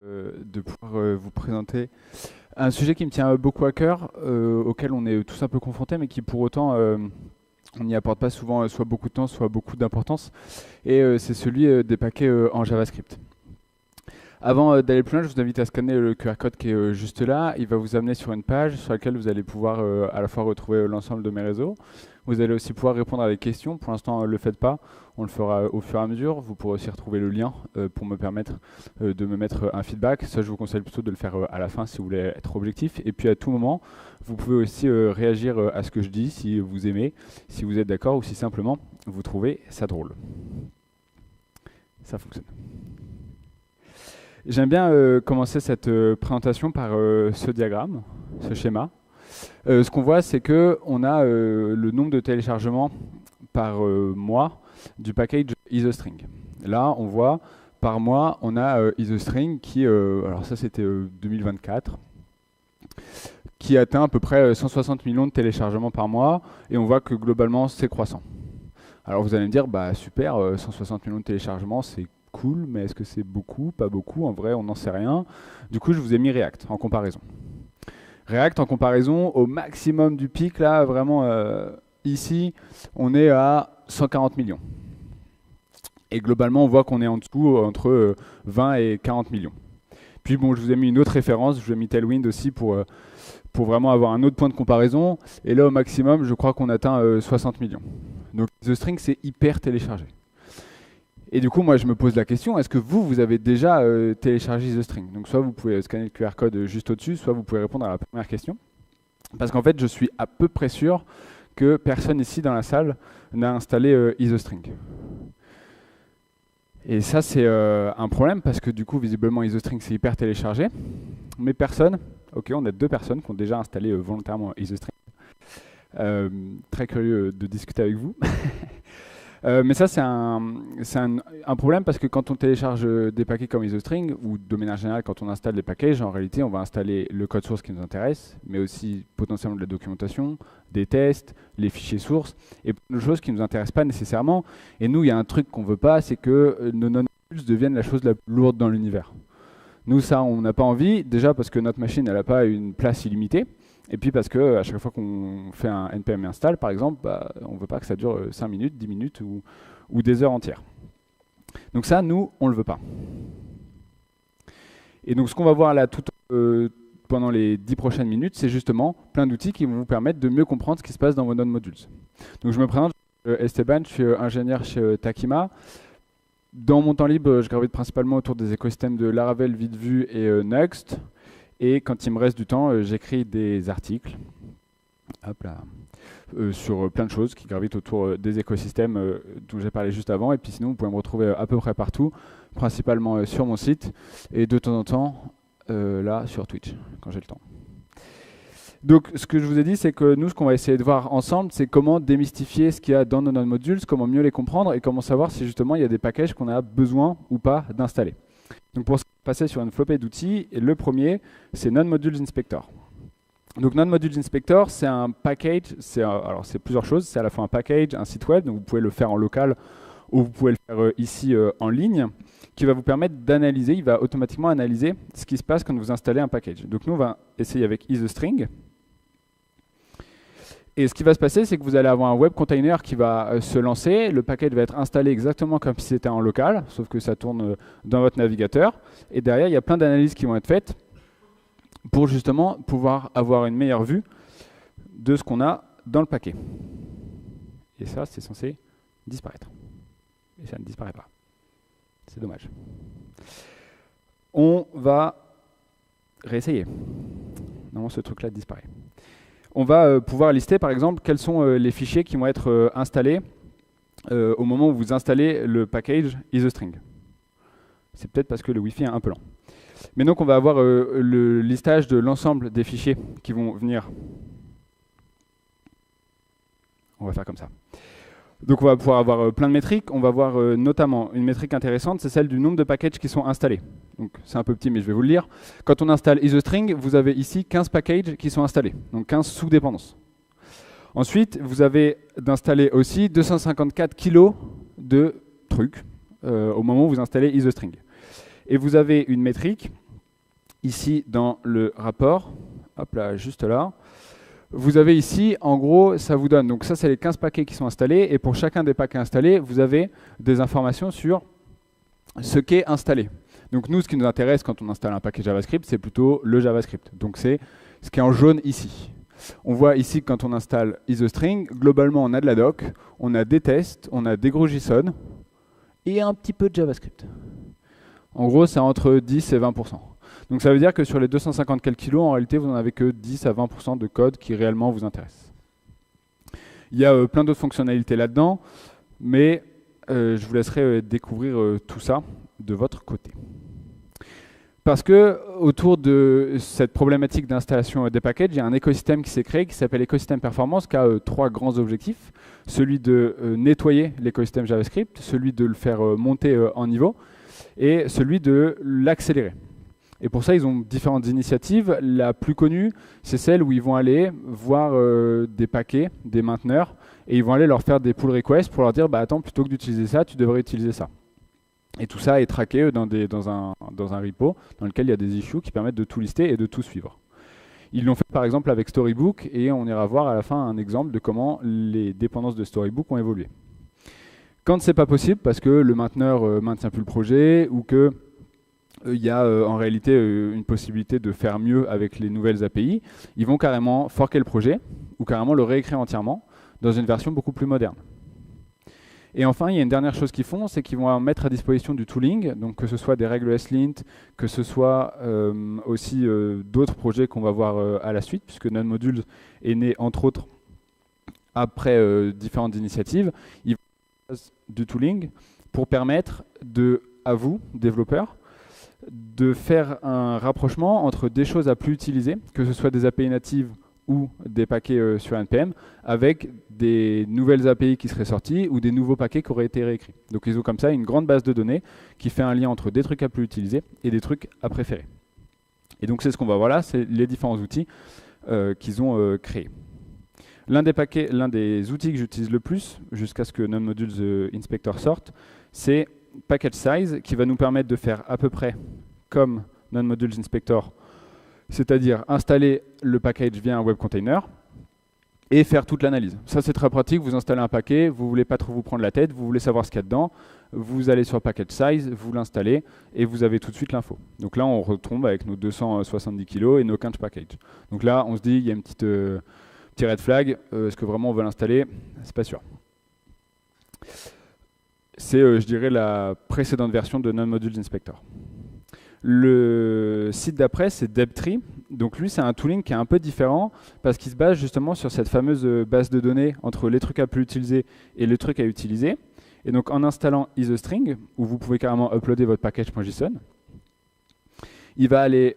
de pouvoir vous présenter un sujet qui me tient beaucoup à cœur, auquel on est tous un peu confrontés, mais qui pour autant on n'y apporte pas souvent soit beaucoup de temps, soit beaucoup d'importance, et c'est celui des paquets en JavaScript. Avant d'aller plus loin, je vous invite à scanner le QR code qui est juste là. Il va vous amener sur une page sur laquelle vous allez pouvoir à la fois retrouver l'ensemble de mes réseaux. Vous allez aussi pouvoir répondre à des questions. Pour l'instant, ne le faites pas. On le fera au fur et à mesure. Vous pourrez aussi retrouver le lien pour me permettre de me mettre un feedback. Ça, je vous conseille plutôt de le faire à la fin si vous voulez être objectif. Et puis à tout moment, vous pouvez aussi réagir à ce que je dis si vous aimez, si vous êtes d'accord ou si simplement vous trouvez ça drôle. Ça fonctionne. J'aime bien commencer cette présentation par ce diagramme, ce schéma. Ce qu'on voit, c'est qu'on a le nombre de téléchargements par mois du package IsoString. Là, on voit par mois, on a IsoString qui, alors ça c'était 2024, qui atteint à peu près 160 millions de téléchargements par mois, et on voit que globalement c'est croissant. Alors vous allez me dire, bah super, 160 millions de téléchargements, c'est cool, mais est-ce que c'est beaucoup, pas beaucoup? En vrai, on n'en sait rien. Du coup, je vous ai mis React en comparaison. React en comparaison au maximum du pic, là, vraiment, ici, on est à 140 millions. Et globalement, on voit qu'on est en dessous entre 20 et 40 millions. Puis bon, je vous ai mis une autre référence, je vous ai mis Tailwind aussi pour vraiment avoir un autre point de comparaison. Et là, au maximum, je crois qu'on atteint 60 millions. Donc, IsoString, c'est hyper téléchargé. Et du coup, moi, je me pose la question, est-ce que vous avez déjà téléchargé IsoString? Donc, soit vous pouvez scanner le QR code juste au-dessus, soit vous pouvez répondre à la première question. Parce qu'en fait, je suis à peu près sûr que personne ici dans la salle n'a installé IsoString. Et ça, c'est un problème parce que du coup, visiblement, IsoString, c'est hyper téléchargé. Mais personne, ok, on a 2 personnes qui ont déjà installé volontairement IsoString. Très curieux de discuter avec vous. Mais ça, c'est un problème parce que quand on télécharge des paquets comme IsoString, ou de manière générale, quand on installe des packages, en réalité, on va installer le code source qui nous intéresse, mais aussi potentiellement de la documentation, des tests, les fichiers sources, et plein de choses qui ne nous intéressent pas nécessairement. Et nous, il y a un truc qu'on ne veut pas, c'est que nos non-modules deviennent la chose la plus lourde dans l'univers. Nous, ça, on n'a pas envie, déjà parce que notre machine, elle n'a pas une place illimitée, et puis parce que à chaque fois qu'on fait un npm install, par exemple, bah, on ne veut pas que ça dure 5 minutes, 10 minutes ou des heures entières. Donc ça, nous, on ne le veut pas. Et donc ce qu'on va voir là pendant les 10 prochaines minutes, c'est justement plein d'outils qui vont vous permettre de mieux comprendre ce qui se passe dans vos node modules. Donc je me présente, Esteban, je suis ingénieur chez Takima. Dans mon temps libre, je gravite principalement autour des écosystèmes de Laravel, Videvue et Nuxt. Et quand il me reste du temps, j'écris des articles hop là, sur plein de choses qui gravitent autour des écosystèmes dont j'ai parlé juste avant. Et puis sinon, vous pouvez me retrouver à peu près partout, principalement sur mon site et de temps en temps là sur Twitch, quand j'ai le temps. Donc ce que je vous ai dit, c'est que nous, ce qu'on va essayer de voir ensemble, c'est comment démystifier ce qu'il y a dans nos node modules, comment mieux les comprendre et comment savoir si justement il y a des packages qu'on a besoin ou pas d'installer. Donc pour passer sur une flopée d'outils, le premier, c'est Node Modules Inspector. Donc Node Modules Inspector, c'est un package, alors c'est plusieurs choses, c'est à la fois un package, un site web, donc vous pouvez le faire en local ou vous pouvez le faire ici en ligne, qui va vous permettre d'analyser, il va automatiquement analyser ce qui se passe quand vous installez un package. Donc nous, on va essayer avec IsoString. Et ce qui va se passer, c'est que vous allez avoir un web container qui va se lancer, le package va être installé exactement comme si c'était en local, sauf que ça tourne dans votre navigateur. Et derrière, il y a plein d'analyses qui vont être faites pour justement pouvoir avoir une meilleure vue de ce qu'on a dans le paquet. Et ça, c'est censé disparaître. Et ça ne disparaît pas. C'est dommage. On va réessayer. Normalement, ce truc-là disparaît. On va pouvoir lister, par exemple, quels sont les fichiers qui vont être installés au moment où vous installez le package IsoString. C'est peut-être parce que le Wi-Fi est un peu lent. Mais donc, on va avoir le listage de l'ensemble des fichiers qui vont venir. On va faire comme ça. Donc, on va pouvoir avoir plein de métriques. On va voir notamment une métrique intéressante, c'est celle du nombre de packages qui sont installés. Donc, c'est un peu petit, mais je vais vous le lire. Quand on installe IsoString, vous avez ici 15 packages qui sont installés, donc 15 sous-dépendances. Ensuite, vous avez d'installer aussi 254 kilos de trucs au moment où vous installez IsoString. Et vous avez une métrique ici dans le rapport, hop là, juste là, vous avez ici, en gros, ça vous donne, donc ça c'est les 15 paquets qui sont installés, et pour chacun des paquets installés, vous avez des informations sur ce qui est installé. Donc nous, ce qui nous intéresse quand on installe un paquet JavaScript, c'est plutôt le JavaScript. Donc c'est ce qui est en jaune ici. On voit ici que quand on installe IsoString, globalement on a de la doc, on a des tests, on a des gros JSON, et un petit peu de JavaScript. En gros, c'est entre 10 et 20%. Donc ça veut dire que sur les 250 quelques kilos, en réalité, vous n'en avez que 10 à 20% de code qui réellement vous intéresse. Il y a plein d'autres fonctionnalités là-dedans, mais je vous laisserai découvrir tout ça de votre côté. Parce que autour de cette problématique d'installation des packages, il y a un écosystème qui s'est créé qui s'appelle Écosystème Performance, qui a trois grands objectifs. Celui de nettoyer l'écosystème JavaScript, celui de le faire monter en niveau, et celui de l'accélérer. Et pour ça, ils ont différentes initiatives. La plus connue, c'est celle où ils vont aller voir des paquets, des mainteneurs, et ils vont aller leur faire des pull requests pour leur dire bah, « attends, plutôt que d'utiliser ça, tu devrais utiliser ça ». Et tout ça est traqué dans un repo dans lequel il y a des issues qui permettent de tout lister et de tout suivre. Ils l'ont fait par exemple avec Storybook, et on ira voir à la fin un exemple de comment les dépendances de Storybook ont évolué. Quand ce n'est pas possible, parce que le mainteneur maintient plus le projet, ou que il y a en réalité une possibilité de faire mieux avec les nouvelles API, ils vont carrément forker le projet, ou carrément le réécrire entièrement, dans une version beaucoup plus moderne. Et enfin, il y a une dernière chose qu'ils font, c'est qu'ils vont mettre à disposition du tooling, donc que ce soit des règles SLint, que ce soit aussi d'autres projets qu'on va voir à la suite, puisque NodeModules est né entre autres après différentes initiatives. Ils vont du tooling pour permettre à vous, développeurs, de faire un rapprochement entre des choses à plus utiliser, que ce soit des API natives ou des paquets sur NPM, avec des nouvelles API qui seraient sorties ou des nouveaux paquets qui auraient été réécrits. Donc ils ont comme ça une grande base de données qui fait un lien entre des trucs à plus utiliser et des trucs à préférer. Et donc c'est ce qu'on va voir là, c'est les différents outils qu'ils ont créés. L'un des outils que j'utilise le plus, jusqu'à ce que NodeModules Inspector sorte, c'est Package Size, qui va nous permettre de faire à peu près comme NodeModules Inspector, c'est-à-dire installer le package via un web container et faire toute l'analyse. Ça c'est très pratique, vous installez un paquet, vous ne voulez pas trop vous prendre la tête, vous voulez savoir ce qu'il y a dedans, vous allez sur Package Size, vous l'installez et vous avez tout de suite l'info. Donc là on retombe avec nos 270 kg et nos 15 packages. Donc là on se dit il y a une petite red flag, est-ce que vraiment on veut l'installer? C'est pas sûr. C'est je dirais la précédente version de NodeModules Inspector. Le site d'après, c'est DebTree. Donc lui, c'est un tooling qui est un peu différent parce qu'il se base justement sur cette fameuse base de données entre les trucs à plus utiliser et les trucs à utiliser. Et donc en installant IsoString, où vous pouvez carrément uploader votre package.json, il va aller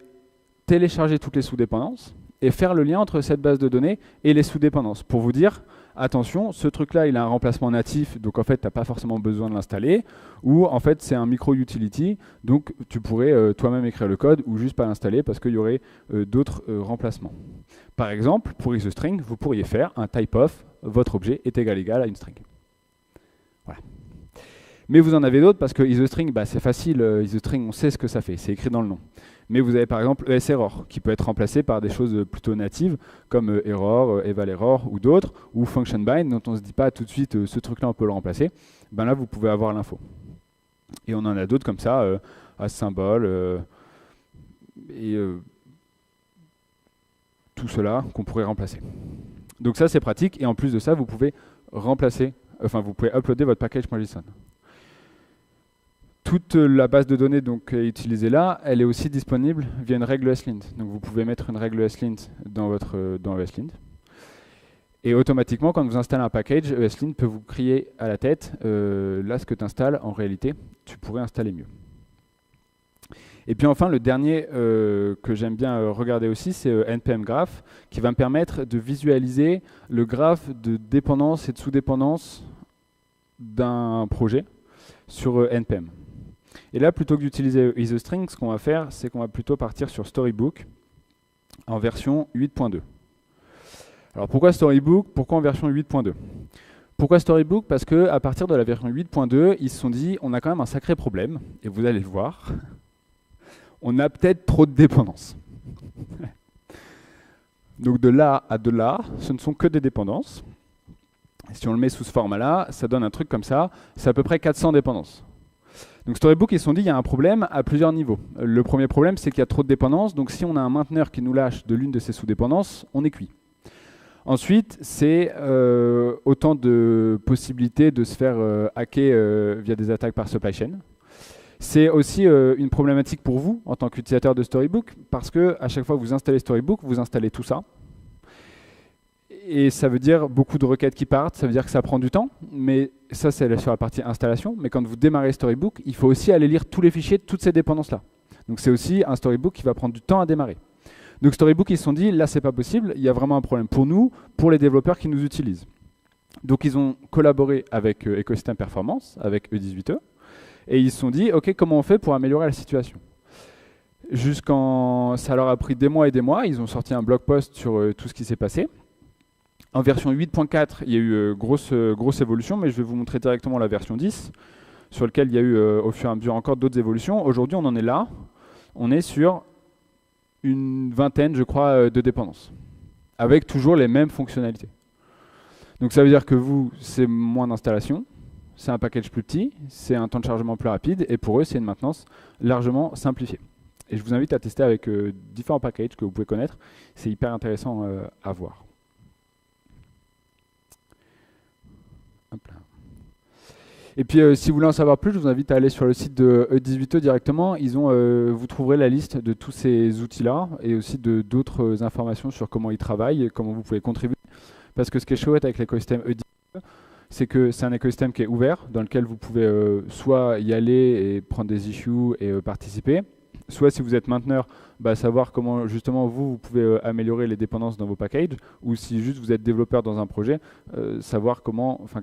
télécharger toutes les sous-dépendances et faire le lien entre cette base de données et les sous-dépendances pour vous dire attention, ce truc-là, il a un remplacement natif, donc en fait, tu n'as pas forcément besoin de l'installer, ou en fait, c'est un micro-utility, donc tu pourrais toi-même écrire le code ou juste pas l'installer parce qu'il y aurait d'autres remplacements. Par exemple, pour IsoString, vous pourriez faire un type-of, votre objet est égal à une string. Voilà. Mais vous en avez d'autres parce que IsoString, bah, c'est facile, IsoString, on sait ce que ça fait, c'est écrit dans le nom. Mais vous avez par exemple ES-error, qui peut être remplacé par des choses plutôt natives, comme error, eval-error ou d'autres, ou function bind, dont on ne se dit pas tout de suite ce truc-là on peut le remplacer. Ben là, vous pouvez avoir l'info. Et on en a d'autres comme ça, à symbole, et tout cela qu'on pourrait remplacer. Donc ça, c'est pratique, et en plus de ça, vous pouvez remplacer, enfin vous pouvez uploader votre package.json. Toute la base de données donc, utilisée là, elle est aussi disponible via une règle SLint. Donc vous pouvez mettre une règle SLint dans ESLint. Et automatiquement, quand vous installez un package, ESLint peut vous crier à la tête, là ce que tu installes, en réalité, tu pourrais installer mieux. Et puis enfin, le dernier que j'aime bien regarder aussi, c'est NPM Graph, qui va me permettre de visualiser le graphe de dépendance et de sous-dépendance d'un projet sur NPM. Et là, plutôt que d'utiliser IsoString, ce qu'on va faire, c'est qu'on va plutôt partir sur Storybook en version 8.2. Alors pourquoi Storybook? Pourquoi en version 8.2? Pourquoi Storybook? Parce qu'à partir de la version 8.2, ils se sont dit, on a quand même un sacré problème, et vous allez le voir. on a peut-être trop de dépendances. Donc de là à de là, ce ne sont que des dépendances. Si on le met sous ce format-là, ça donne un truc comme ça, c'est à peu près 400 dépendances. Donc Storybook, ils se sont dit, il y a un problème à plusieurs niveaux. Le premier problème, c'est qu'il y a trop de dépendances, donc si on a un mainteneur qui nous lâche de l'une de ces sous-dépendances, on est cuit. Ensuite, c'est autant de possibilités de se faire hacker via des attaques par supply chain. C'est aussi une problématique pour vous en tant qu'utilisateur de Storybook, parce que à chaque fois que vous installez Storybook, vous installez tout ça. Et ça veut dire beaucoup de requêtes qui partent, ça veut dire que ça prend du temps, mais ça c'est sur la partie installation. Mais quand vous démarrez Storybook, il faut aussi aller lire tous les fichiers de toutes ces dépendances-là. Donc c'est aussi un Storybook qui va prendre du temps à démarrer. Donc Storybook, ils se sont dit, là c'est pas possible, il y a vraiment un problème pour nous, pour les développeurs qui nous utilisent. Donc ils ont collaboré avec Ecosystem Performance, avec E18E, et ils se sont dit, ok, comment on fait pour améliorer la situation? Ça leur a pris des mois et des mois, ils ont sorti un blog post sur tout ce qui s'est passé. En version 8.4, il y a eu grosse évolution, mais je vais vous montrer directement la version 10, sur laquelle il y a eu au fur et à mesure encore d'autres évolutions. Aujourd'hui, on en est là, on est sur une vingtaine, je crois, de dépendances, avec toujours les mêmes fonctionnalités. Donc ça veut dire que vous, c'est moins d'installation, c'est un package plus petit, c'est un temps de chargement plus rapide, et pour eux, c'est une maintenance largement simplifiée. Et je vous invite à tester avec différents packages que vous pouvez connaître, c'est hyper intéressant à voir. Hop là. Et puis si vous voulez en savoir plus, je vous invite à aller sur le site de E18E directement. Vous trouverez la liste de tous ces outils-là et aussi d'autres informations sur comment ils travaillent et comment vous pouvez contribuer. Parce que ce qui est chouette avec l'écosystème E18E, c'est que c'est un écosystème qui est ouvert, dans lequel vous pouvez soit y aller et prendre des issues et participer, soit si vous êtes mainteneur, savoir comment justement vous pouvez améliorer les dépendances dans vos packages, ou si juste vous êtes développeur dans un projet, savoir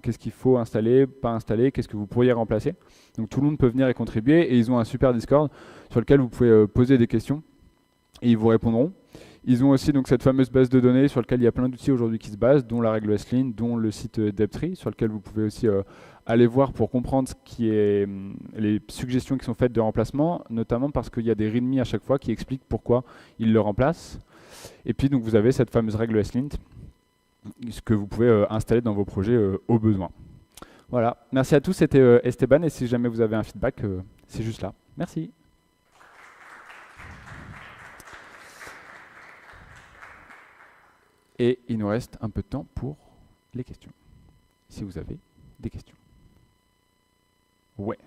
qu'est-ce qu'il faut installer, pas installer, qu'est-ce que vous pourriez remplacer. Donc tout le monde peut venir et contribuer, et ils ont un super Discord sur lequel vous pouvez poser des questions, et ils vous répondront. Ils ont aussi donc cette fameuse base de données sur laquelle il y a plein d'outils aujourd'hui qui se basent, dont la règle SLIN, dont le site DebTree, sur lequel vous pouvez aussi aller voir pour comprendre les suggestions qui sont faites de remplacement, notamment parce qu'il y a des readme à chaque fois qui expliquent pourquoi ils le remplacent. Et puis donc vous avez cette fameuse règle SLIN, ce que vous pouvez installer dans vos projets au besoin. Voilà, merci à tous, c'était Esteban, et si jamais vous avez un feedback, c'est juste là. Merci. Et il nous reste un peu de temps pour les questions, si vous avez des questions. Ouais.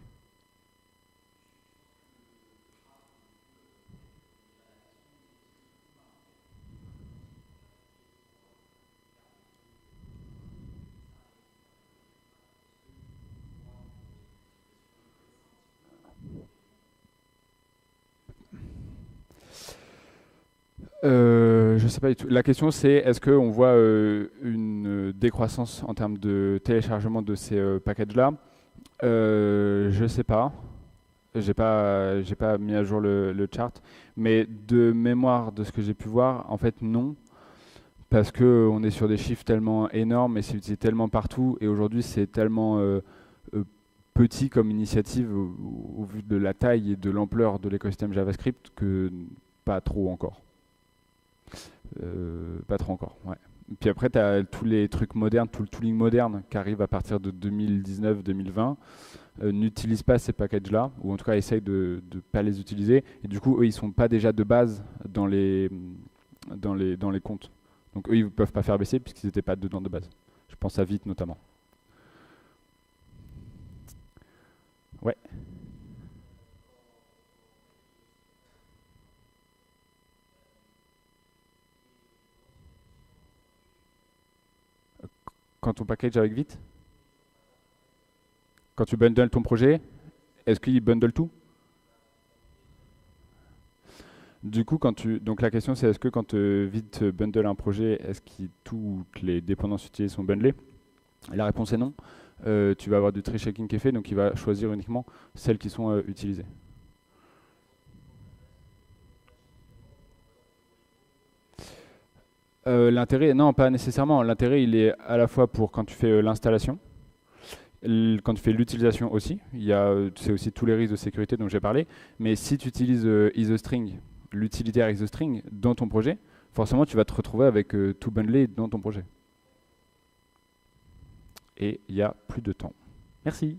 Je sais pas du tout. La question c'est, est-ce qu'on voit une décroissance en termes de téléchargement de ces packages-là? Je sais pas. J'ai pas mis à jour le chart. Mais de mémoire de ce que j'ai pu voir, en fait non. Parce qu'on est sur des chiffres tellement énormes et c'est utilisé tellement partout. Et aujourd'hui c'est tellement petit comme initiative au vu de la taille et de l'ampleur de l'écosystème JavaScript que pas trop encore. Pas trop encore, ouais. Puis après, tu as tous les trucs modernes, tout le tooling moderne qui arrive à partir de 2019-2020, n'utilise pas ces packages-là, ou en tout cas essaye de ne pas les utiliser. Et du coup, eux, ils ne sont pas déjà de base dans les comptes. Donc eux, ils ne peuvent pas faire baisser puisqu'ils n'étaient pas dedans de base. Je pense à Vite notamment. Ouais. Quand ton package avec Vite, quand tu bundles ton projet, est-ce qu'il bundle tout? Du coup, donc la question c'est est-ce que quand Vite bundle un projet, est-ce que toutes les dépendances utilisées sont bundlées? Et la réponse est non. Tu vas avoir du tree checking qui est fait, donc il va choisir uniquement celles qui sont utilisées. L'intérêt, non, pas nécessairement. L'intérêt, il est à la fois pour quand tu fais l'installation. quand tu fais l'utilisation aussi, c'est aussi tous les risques de sécurité dont j'ai parlé, mais si tu utilises isostring, l'utilitaire isostring dans ton projet, forcément tu vas te retrouver avec tout bundlé dans ton projet. Et il n'y a plus de temps. Merci.